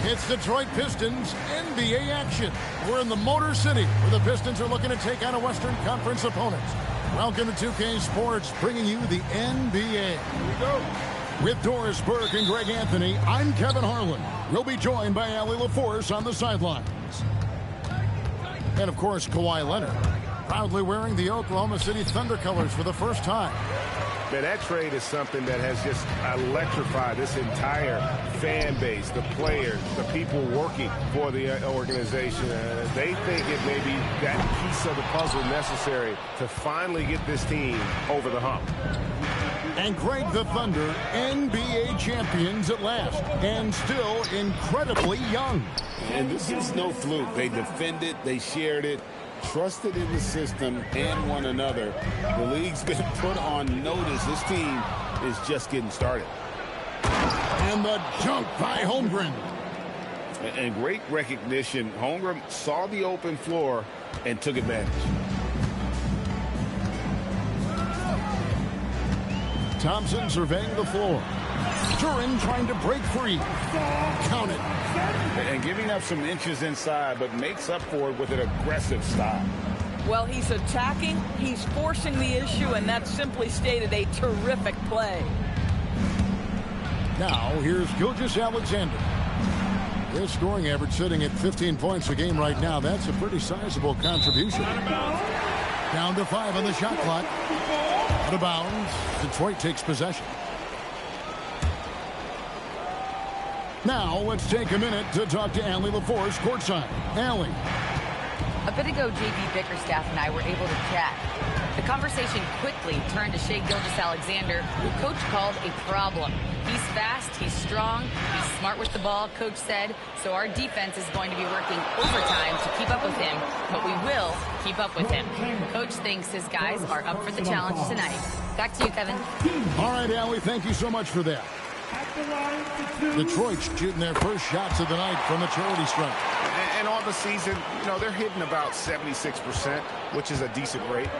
It's Detroit Pistons NBA action. We're in the Motor City where the Pistons are looking to take on a Western Conference opponent. Welcome to 2K Sports, bringing you the NBA. Here we go. With Doris Burke and Greg Anthony, I'm Kevin Harlan. We'll be joined by Allie LaForce on the sidelines. And, of course, Kawhi Leonard, proudly wearing the Oklahoma City Thunder colors for the first time. Man, that trade is something that has just electrified this entire fan base, the players, the people working for the organization. They think it may be that piece of the puzzle necessary to finally get this team over the hump. And Greg, the Thunder, NBA champions at last, and still incredibly young. And this is no fluke. They defended, they shared it, trusted in the system and one another. The league's been put on notice. This team is just getting started. And the dunk by Holmgren. And great recognition. Holmgren saw the open floor and took advantage. Thompson surveying the floor. Duren trying to break free. Count it. And giving up some inches inside, but makes up for it with an aggressive stop. Well, he's attacking, he's forcing the issue, and that's simply stated a terrific play. Now, here's Gilgeous-Alexander. His scoring average sitting at 15 points a game right now. That's a pretty sizable contribution. Down to 5 on the shot clock. Out of bounds. Detroit takes possession. Now, let's take a minute to talk to Allie LaForce courtside. Allie. A bit ago, J.B. Bickerstaff and I were able to chat. The conversation quickly turned to Shai Gilgeous-Alexander, who Coach called a problem. He's fast, he's strong, he's smart with the ball, Coach said, so our defense is going to be working overtime to keep up with him, but we will keep up with him. Coach thinks his guys are up for the challenge tonight. Back to you, Kevin. All right, Allie, thank you so much for that. Detroit's shooting their first shots of the night from the charity stripe. And on the season, you know, they're hitting about 76%, which is a decent rate.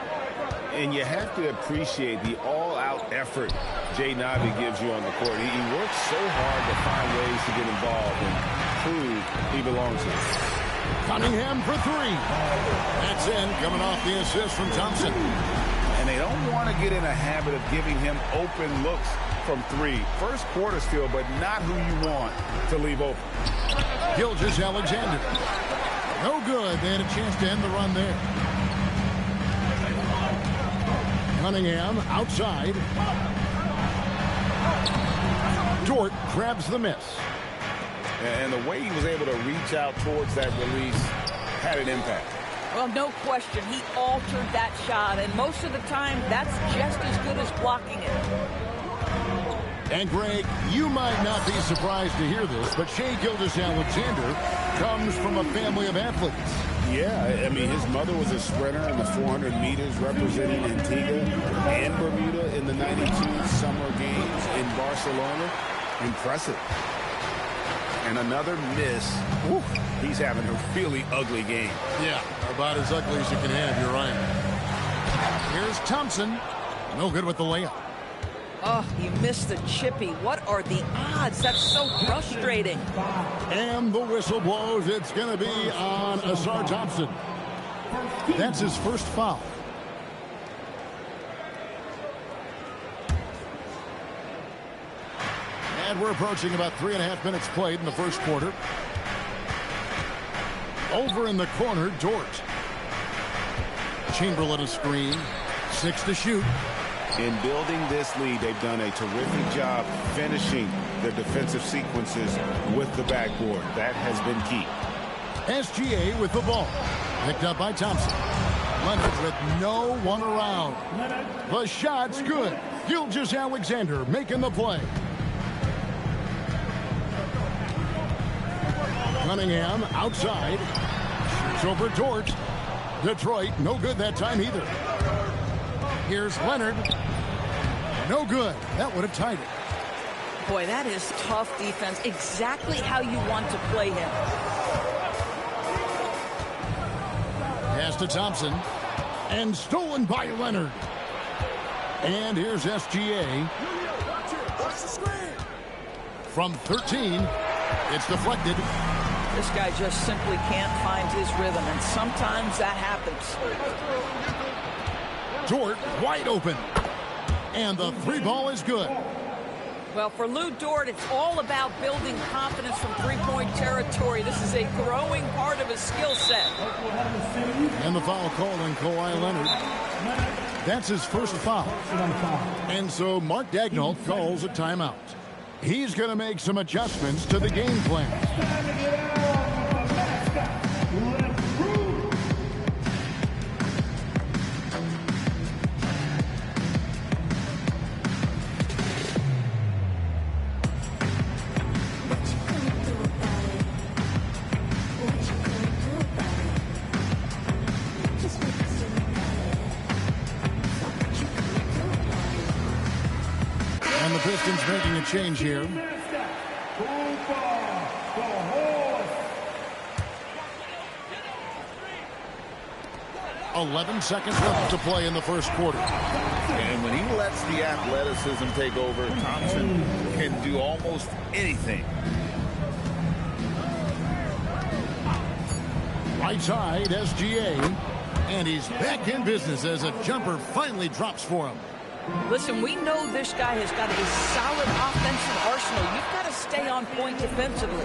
And you have to appreciate the all-out effort Jaden Ivey gives you on the court. He works so hard to find ways to get involved and prove he belongs here. Cunningham for 3. That's in, coming off the assist from Thompson. And they don't want to get in a habit of giving him open looks from 3. First quarter still, but not who you want to leave open. Gilgeous-Alexander. No good. They had a chance to end the run there. Cunningham outside. Dort grabs the miss. And the way he was able to reach out towards that release had an impact. Well, no question, he altered that shot, and most of the time, that's just as good as blocking it. And, Greg, you might not be surprised to hear this, but Shai Gilgeous-Alexander comes from a family of athletes. Yeah, I mean, his mother was a sprinter in the 400 meters representing Antigua and Bermuda in the 92 Summer Games in Barcelona. Impressive. And another miss. Woo, he's having a really ugly game. Yeah, about as ugly as you can have, you're right. Here's Thompson. No good with the layup. Oh, he missed the chippy. What are the odds? That's so frustrating. And the whistle blows. It's going to be on Ausar Thompson. That's his first foul. And we're approaching about 3.5 minutes played in the first quarter. Over in the corner, Dort. Chamberlain a screen. 6 to shoot. In building this lead, they've done a terrific job finishing their defensive sequences with the backboard. That has been key. SGA with the ball. Picked up by Thompson. Leonard with no one around. The shot's good. Gilgeous-Alexander making the play. Cunningham outside. Shoots over Dort. Detroit, no good that time either. Here's Leonard. No good. That would have tied it. Boy, that is tough defense. Exactly how you want to play him. Pass to Thompson. And stolen by Leonard. And here's SGA. From 13. It's deflected. This guy just simply can't find his rhythm, and sometimes that happens. Dort wide open. And the three ball is good. Well, for Lu Dort, it's all about building confidence from three-point territory. This is a growing part of his skill set. And the foul called on Kawhi Leonard. That's his first foul. And so Mark Daigneault calls a timeout. He's going to make some adjustments to the game plan. And the Pistons making a change here. 11 seconds left to play in the first quarter. And when he lets the athleticism take over, Thompson can do almost anything. Right side, SGA. And he's back in business as a jumper finally drops for him. Listen, we know this guy has got a solid offensive arsenal. You've got to stay on point defensively.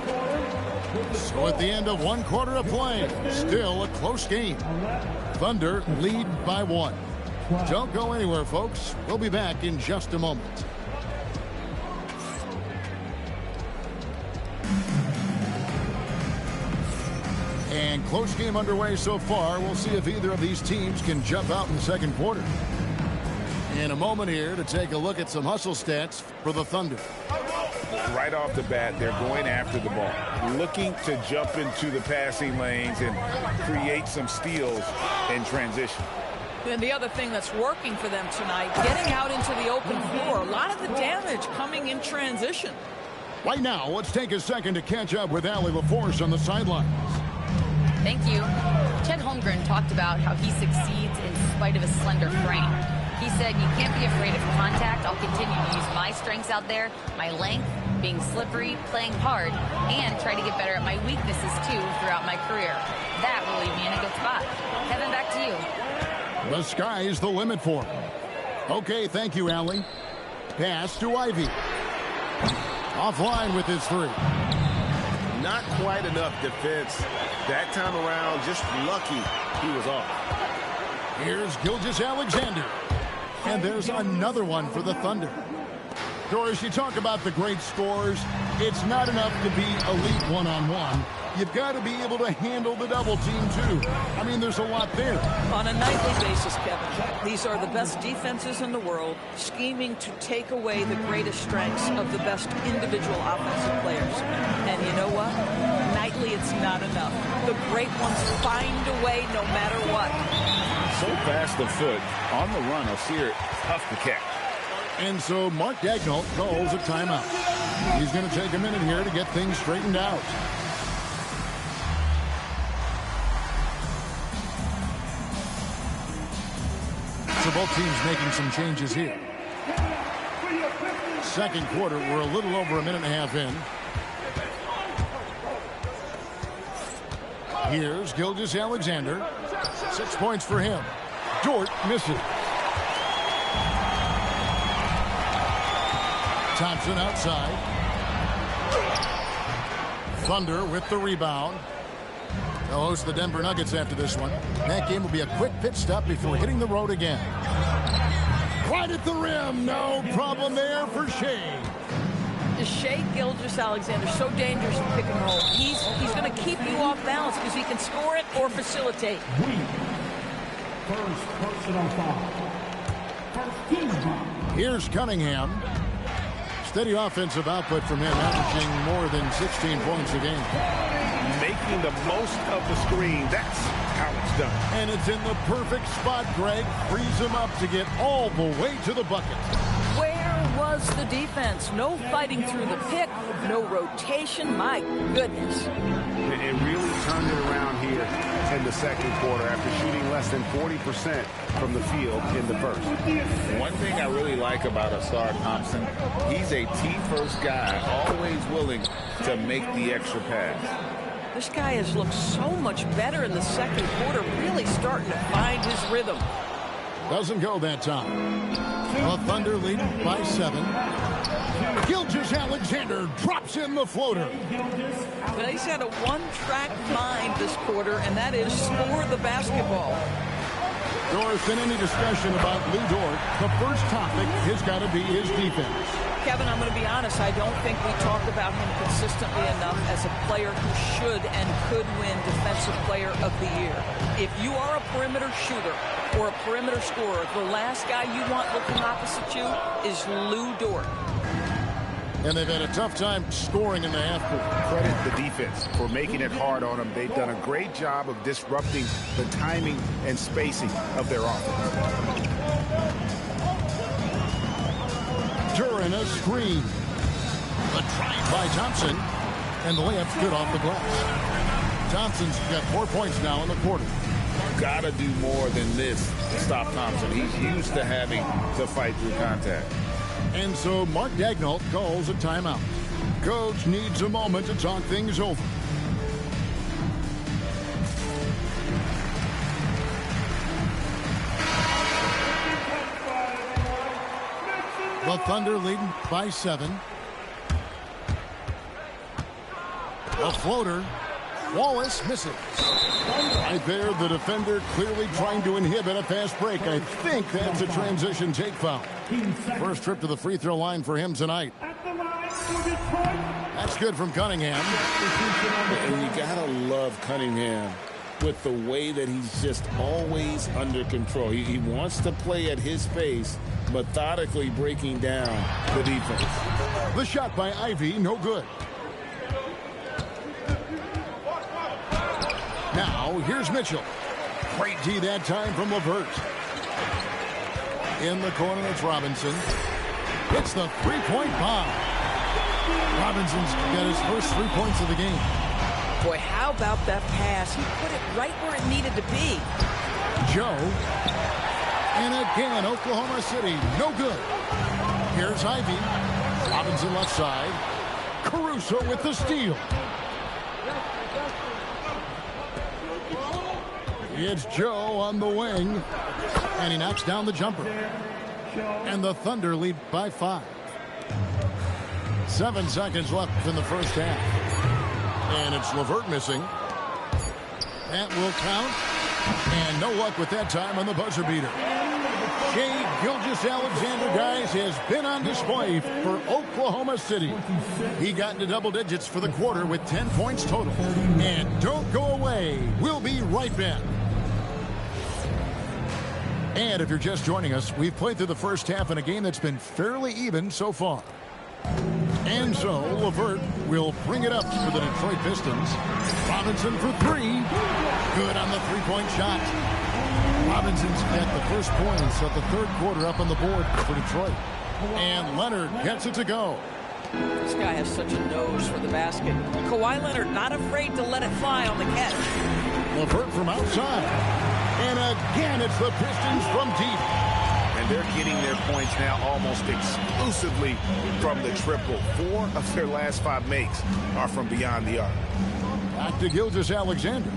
So at the end of one quarter of play, still a close game. Thunder lead by 1. Don't go anywhere, folks. We'll be back in just a moment. And close game underway so far. We'll see if either of these teams can jump out in the second quarter. In a moment here to take a look at some hustle stats for the Thunder. Right off the bat, they're going after the ball, looking to jump into the passing lanes and create some steals in transition. And the other thing that's working for them tonight, getting out into the open floor. A lot of the damage coming in transition. Right now, let's take a second to catch up with Allie LaForce on the sidelines. Thank you. Chet Holmgren talked about how he succeeds in spite of a slender frame. He said, you can't be afraid of contact. I'll continue to use my strengths out there, my length, being slippery, playing hard, and try to get better at my weaknesses, too, throughout my career. That will leave me in a good spot. Kevin, back to you. The sky's the limit for him. Okay, thank you, Allie. Pass to Ivy. Offline with his three. Not quite enough defense. That time around, just lucky he was off. Here's Gilgeous-Alexander. And there's another one for the Thunder. Doris, you talk about the great scores. It's not enough to be elite one-on-one. You've got to be able to handle the double team, too. I mean, there's a lot there. On a nightly basis, Kevin, these are the best defenses in the world, scheming to take away the greatest strengths of the best individual offensive players. And you know what? Nightly, it's not enough. The great ones find a way no matter what. So fast of foot, on the run, Osir, tough to catch. And so Mark Daigneault calls a timeout. He's going to take a minute here to get things straightened out. So both teams making some changes here. Second quarter, we're a little over a minute and a half in. Here's Gilgeous-Alexander. 6 points for him. Dort misses. Thompson outside. Thunder with the rebound. They'll host the Denver Nuggets after this one. That game will be a quick pit stop before hitting the road again. Right at the rim. No problem there for Shai. Shai Gilgeous-Alexander so dangerous in pick and roll. He's going to keep you off balance because he can score it or facilitate. First personal foul. First team foul. Here's Cunningham. Steady offensive output from him, averaging more than 16 points a game. Making the most of the screen. That's how it's done. And it's in the perfect spot, Greg. Frees him up to get all the way to the bucket. Where was the defense? No fighting through the pick, no rotation. My goodness. It really turned it around here. here in the second quarter after shooting less than 40% from the field in the first. One thing I really like about Ausar Thompson, he's a team-first guy, always willing to make the extra pass. This guy has looked so much better in the second quarter, really starting to find his rhythm. Doesn't go that time. The Thunder lead by 7. Gilgeous-Alexander drops in the floater. But he's had a one-track mind this quarter, and that is score the basketball. Doris, in any discussion about Lou Dort, the first topic has got to be his defense. Kevin, I'm going to be honest, I don't think we talk about him consistently enough as a player who should and could win Defensive Player of the Year. If you are a perimeter shooter or a perimeter scorer, the last guy you want looking opposite you is Lou Dort. And they've had a tough time scoring in the half court. Credit the defense for making it hard on them. They've done a great job of disrupting the timing and spacing of their offense. During a screen. A drive by Thompson. And the layup's good off the glass. Thompson's got 4 points now in the quarter. Got to do more than this to stop Thompson. He's used to having to fight through contact. And so Mark Daigneault calls a timeout. Coach needs a moment to talk things over. The Thunder leading by 7. A floater. Wallace misses. Right there, the defender clearly trying to inhibit a fast break. I think that's a transition take foul. First trip to the free throw line for him tonight. That's good from Cunningham. And you gotta love Cunningham with the way that he's just always under control. He wants to play at his pace, methodically breaking down the defense. The shot by Ivey, no good. Now, here's Mitchell. Great D that time from LeVert. In the corner, it's Robinson. It's the three-point bomb. Robinson's got his first 3 points of the game. Boy, how about that pass? He put it right where it needed to be. Joe. And again, Oklahoma City, no good. Here's Ivey. Robinson left side. Caruso with the steal. It's Joe on the wing. And he knocks down the jumper. And the Thunder lead by 5. 7 seconds left in the first half. And it's LeVert missing. That will count. And no luck with that time on the buzzer beater. Shai Gilgeous-Alexander, guys, has been on display for Oklahoma City. He got into double digits for the quarter with 10 points total. And don't go away. We'll be right back. And if you're just joining us, we've played through the first half in a game that's been fairly even so far. And so LeVert will bring it up for the Detroit Pistons. Robinson for 3. Good on the three-point shot. Robinson's got the first points of the third quarter up on the board for Detroit. And Leonard gets it to go. This guy has such a nose for the basket. Kawhi Leonard not afraid to let it fly on the catch. LeVert from outside. And again, it's the Pistons from deep. And they're getting their points now almost exclusively from the triple. 4 of their last 5 makes are from beyond the arc. Back to Gilgeous-Alexander.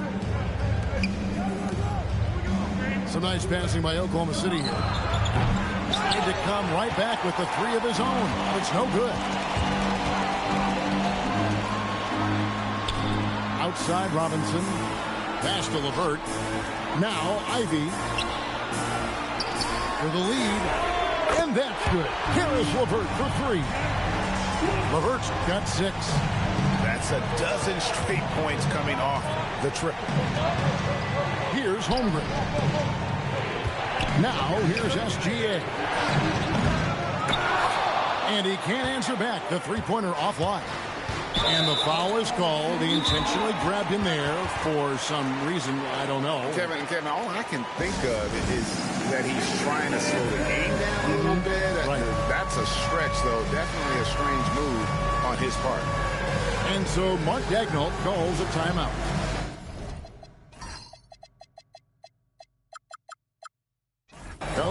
Some nice passing by Oklahoma City here. Tried to come right back with the 3 of his own. It's no good. Outside Robinson. Pass to LeVert. Now Ivey for the lead. And that's good. Caris LeVert for 3. LeVert's got 6. That's a dozen straight points coming off the triple. Here's Holmgren. Now here's SGA. And he can't answer back. The three-pointer offline. And the foul is called. He intentionally grabbed him there for some reason. I don't know. Kevin, all I can think of is that he's trying to slow the game down a little bit. Right. That's a stretch, though. Definitely a strange move on his part. And so Mark Daigneault calls a timeout.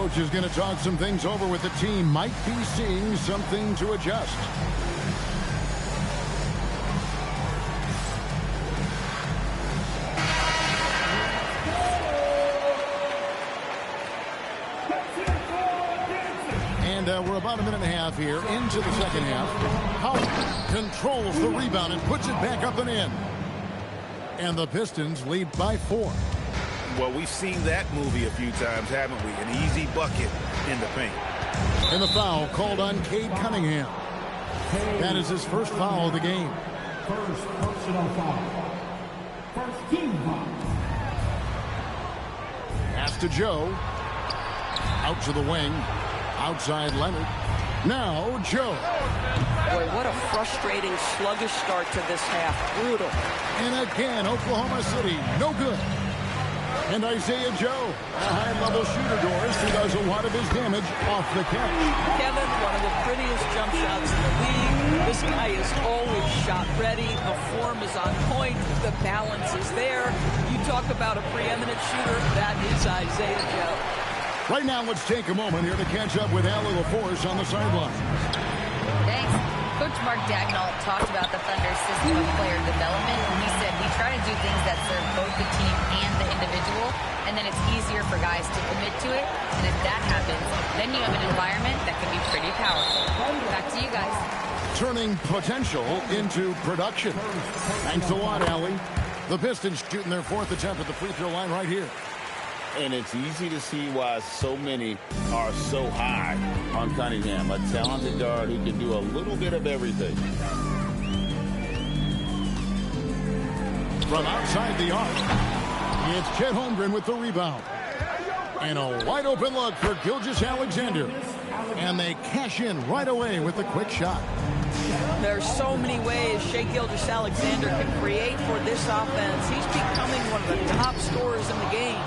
coach is going to talk some things over with the team. Might be seeing something to adjust. And we're about a minute and a half here into the second half. Howard controls the rebound and puts it back up and in. And the Pistons lead by 4. Well, we've seen that movie a few times, haven't we? An easy bucket in the paint. And the foul called on Cade Cunningham. That is his first foul of the game. First personal foul. First team foul. Pass to Joe. Out to the wing. Outside Leonard. Now Joe. Boy, what a frustrating, sluggish start to this half. Brutal. And again, Oklahoma City, no good. And Isaiah Joe, a high-level shooter, Doris, who does a lot of his damage off the catch. Kevin, one of the prettiest jump shots in the league. This guy is always shot ready. The form is on point. The balance is there. You talk about a preeminent shooter, that is Isaiah Joe. Right now, let's take a moment here to catch up with Allie LaForce on the sideline. Thanks. Coach Mark Dagnall talked about the Thunder's system of player development. He said, we try to do things that serve both the team and the individual, and then it's easier for guys to commit to it. And if that happens, then you have an environment that can be pretty powerful. Back to you guys. Turning potential into production. Thanks a lot, Allie. The Pistons shooting their 4th attempt at the free throw line right here. And it's easy to see why so many are so high on Cunningham, a talented guard who can do a little bit of everything. From outside the arc, it's Chet Holmgren with the rebound. And a wide open look for Gilgeous-Alexander. And they cash in right away with a quick shot. There's so many ways Shai Gilgeous-Alexander can create for this offense. He's becoming one of the top scorers in the game.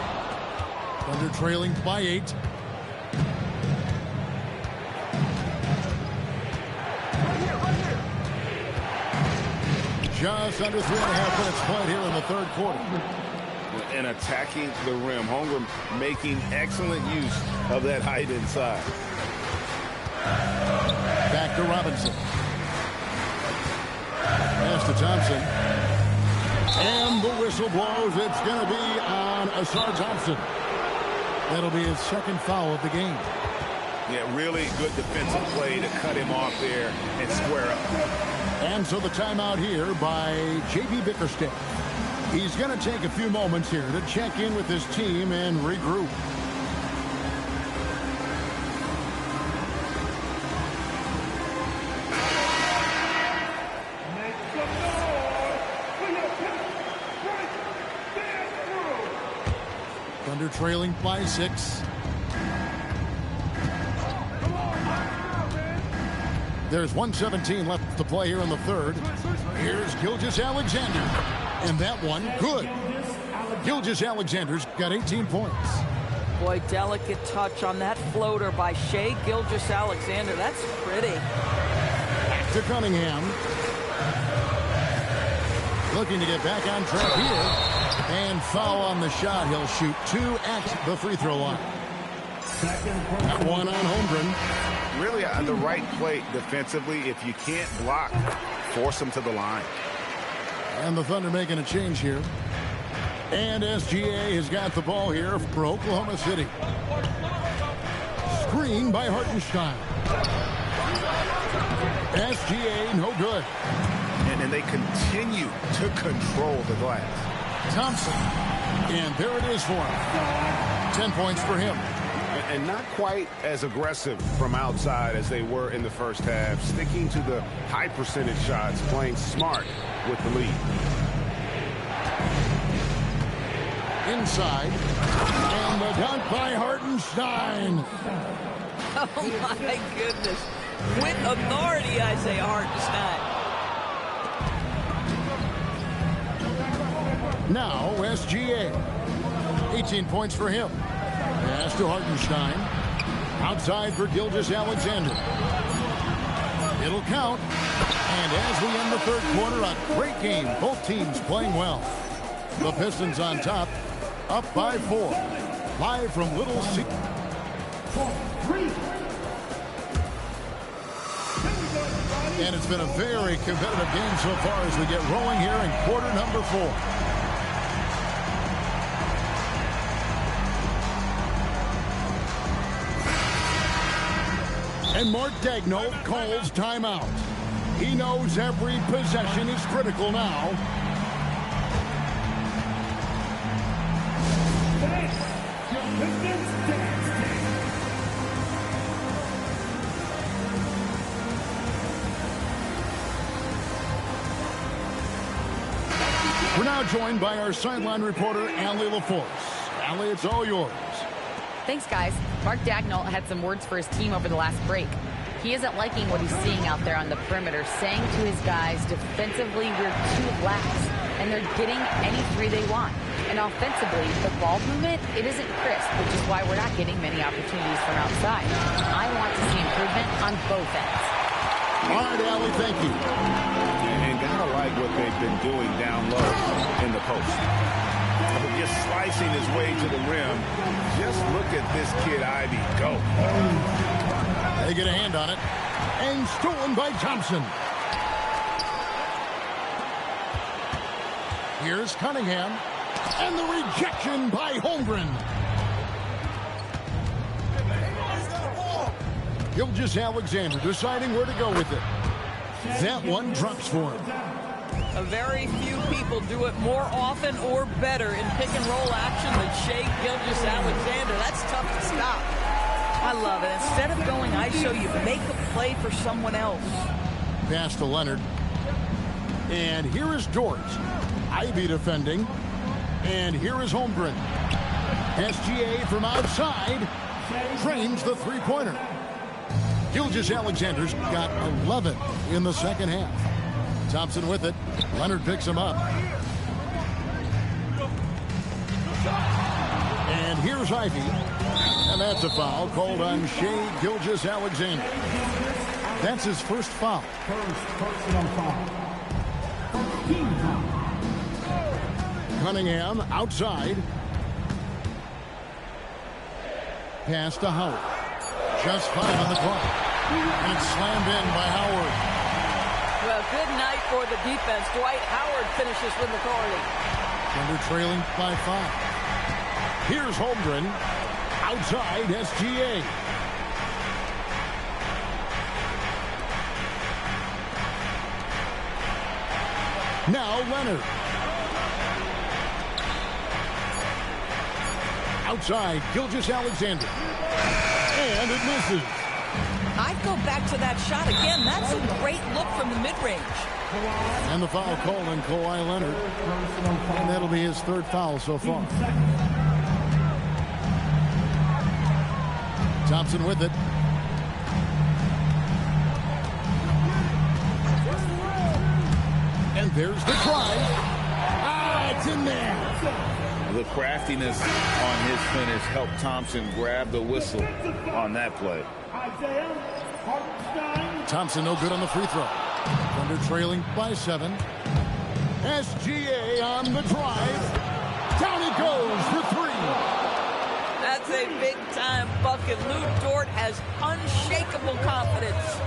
Thunder trailing by 8. Just under 3.5 minutes played here in the third quarter. And attacking the rim. Holmgren making excellent use of that height inside. Back to Robinson. Pass to Thompson. And the whistle blows. It's going to be on Ausar Thompson. That'll be his second foul of the game. Yeah, really good defensive play to cut him off there and square up. And so the timeout here by J.B. Bickerstaff. He's going to take a few moments here to check in with his team and regroup. Thunder trailing by 6. There's 1:17 left to play here in the third. Here's Gilgeous-Alexander. And that one, good. Gilgeous-Alexander's got 18 points. Boy, delicate touch on that floater by Shai Gilgeous-Alexander. That's pretty. Back to Cunningham. Looking to get back on track here. And foul on the shot. He'll shoot 2 at the free throw line. That one on Holmgren. Really on the right play defensively. If you can't block, force him to the line. And the Thunder making a change here. And SGA has got the ball here for Oklahoma City. Screen by Hartenstein. SGA, no good. And they continue to control the glass. Thompson. And there it is for him. 10 points for him. And not quite as aggressive from outside as they were in the first half. Sticking to the high percentage shots, playing smart with the lead. Inside. And the dunk by Hartenstein. Oh, my goodness. With authority, Isaiah Hartenstein. Now, SGA. 18 points for him. Pass to Hartenstein. Outside for Gilgeous-Alexander. It'll count. And as we end the third quarter, a great game. Both teams playing well. The Pistons on top, up by 4. Live from Little Caesars. And it's been a very competitive game so far as we get rolling here in quarter number 4. And Mark Daigneault calls timeout. He knows every possession is critical now. We're now joined by our sideline reporter, Allie LaForce. Allie, it's all yours. Thanks, guys. Mark Daigneault had some words for his team over the last break. He isn't liking what he's seeing out there on the perimeter, saying to his guys, defensively, we're too lax, and they're getting any three they want. And offensively, the ball movement, it isn't crisp, which is why we're not getting many opportunities from outside. I want to see improvement on both ends. All right, Allie, thank you. And gotta like what they've been doing down low in the post. Just slicing his way to the rim. Just look at this kid, Ivey, go. They get a hand on it. And stolen by Thompson. Here's Cunningham. And the rejection by Holmgren. Gilgeous-Alexander deciding where to go with it. That one drops for him. A very few people do it more often or better in pick-and-roll action than Shai Gilgeous-Alexander. That's tough to stop. I love it. Instead of going ISO, you make a play for someone else. Pass to Leonard. And here is Dort. Ivey defending. And here is Holmgren. SGA from outside. Frames the three-pointer. Gilgeous-Alexander's got 11 in the second half. Thompson with it. Leonard picks him up. And here's Ivey. And that's a foul called on Shai Gilgeous-Alexander. That's his first foul. Cunningham outside. Pass to Howard. Just 5 on the clock. And it's slammed in by Howard. Well, good night for the defense. Dwight Howard finishes with authority. Thunder trailing by 5. Here's Holmgren. Outside SGA. Now Leonard. Outside Gilgeous-Alexander. And it misses. I'd go back to that shot again. That's a great look from the mid-range. And the foul call on Kawhi Leonard. And that'll be his third foul so far. Thompson with it. And there's the try. It's in there. The craftiness on his finish helped Thompson grab the whistle on that play. Thompson no good on the free throw. Thunder trailing by 7. SGA on the drive. Down it goes for 3. That's a big-time bucket. Lou Dort has unshakable confidence.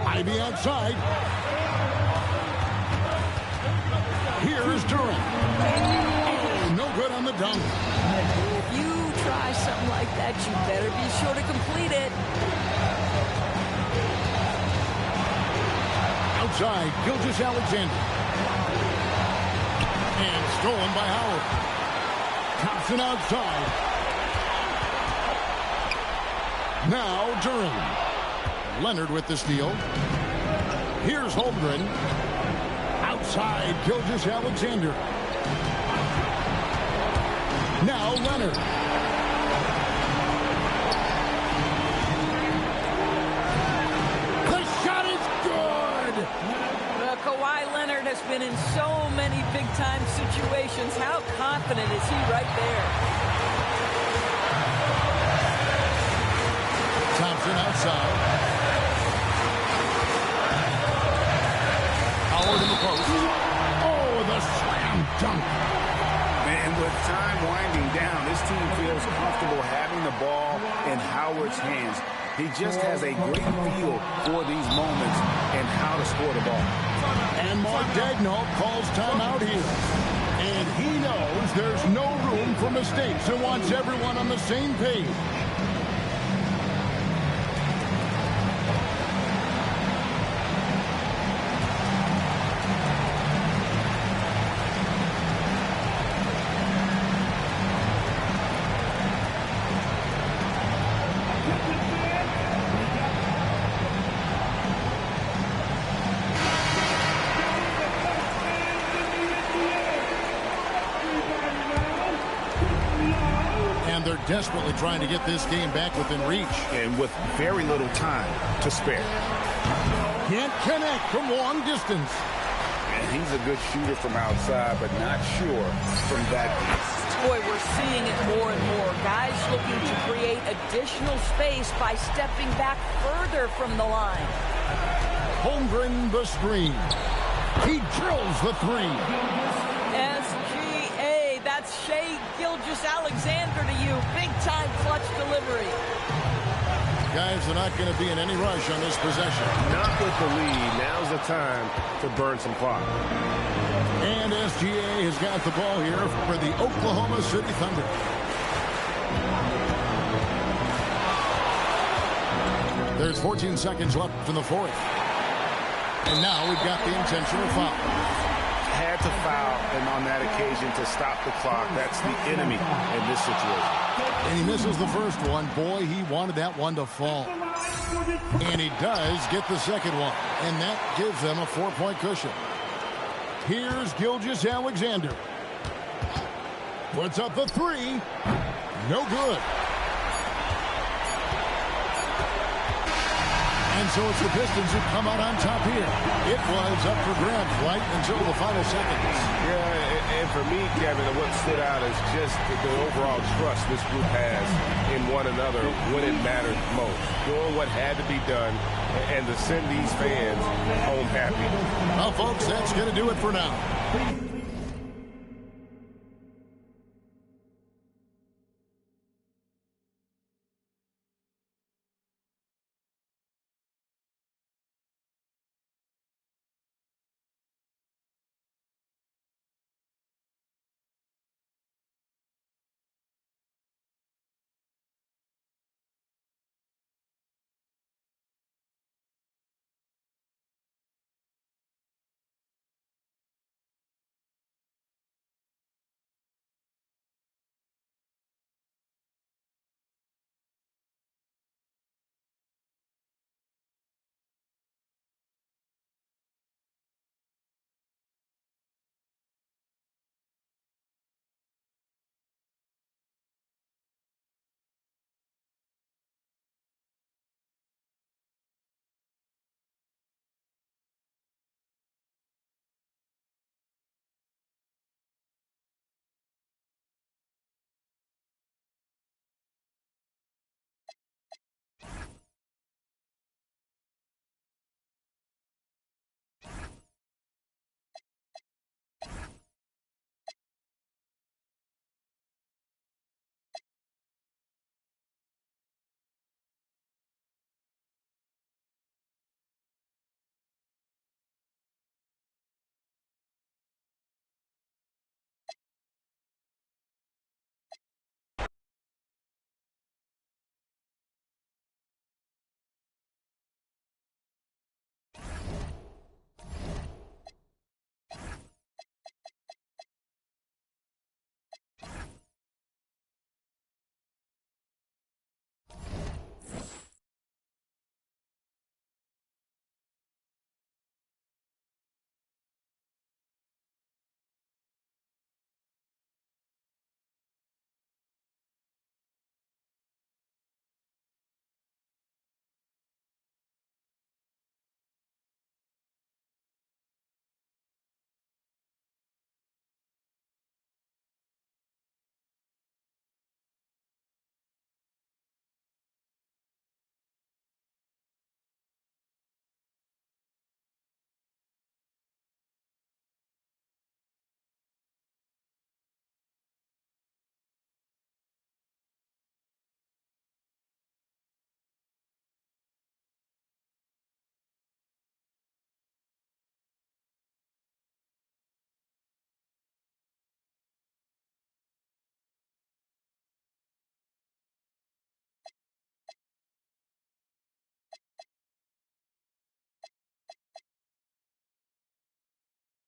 Ivey outside. Here's Durant. Oh, no good on the dunk. If you try something like that, you better be sure to complete it. Outside, Gilgeous-Alexander. And stolen by Howard. Thompson outside. Now Durant. Leonard with the steal. Here's Holmgren. Outside, Gilgeous-Alexander. Now Leonard. The shot is good. Kawhi Leonard has been in so many big-time situations. How confident is he right there? Thompson outside. Howard in the post. Oh, the slam dunk. Man, With time winding down, this team feels comfortable having the ball in Howard's hands. He just has a great feel for these moments and how to score the ball. And Mark Daigneault calls timeout here. And he knows there's no room for mistakes and wants everyone on the same page. They're desperately trying to get this game back within reach. And with very little time to spare. Can't connect from long distance. And he's a good shooter from outside, but not sure from that distance. Boy, we're seeing it more and more. Guys looking to create additional space by stepping back further from the line. Holmgren the screen. He drills the three. SGA, that's Shai Gilgeous-Alexander to you. Big-time clutch delivery. Guys are not going to be in any rush on this possession. Not with the lead. Now's the time to burn some clock. And SGA has got the ball here for the Oklahoma City Thunder. There's 14 seconds left in the fourth. And now we've got the intentional foul. Had to foul him on that occasion to stop the clock. That's the enemy in this situation. And he misses the first one. Boy, he wanted that one to fall. And he does get the second one. And that gives them a 4-point cushion. Here's Gilgeous-Alexander. Puts up the three. No good. And so it's the Pistons who come out on top here. It was up for grabs right until the final seconds. Yeah, and for me, Kevin, what stood out is just the overall trust this group has in one another when it mattered most. Doing what had to be done and to send these fans home happy. Well, folks, that's going to do it for now.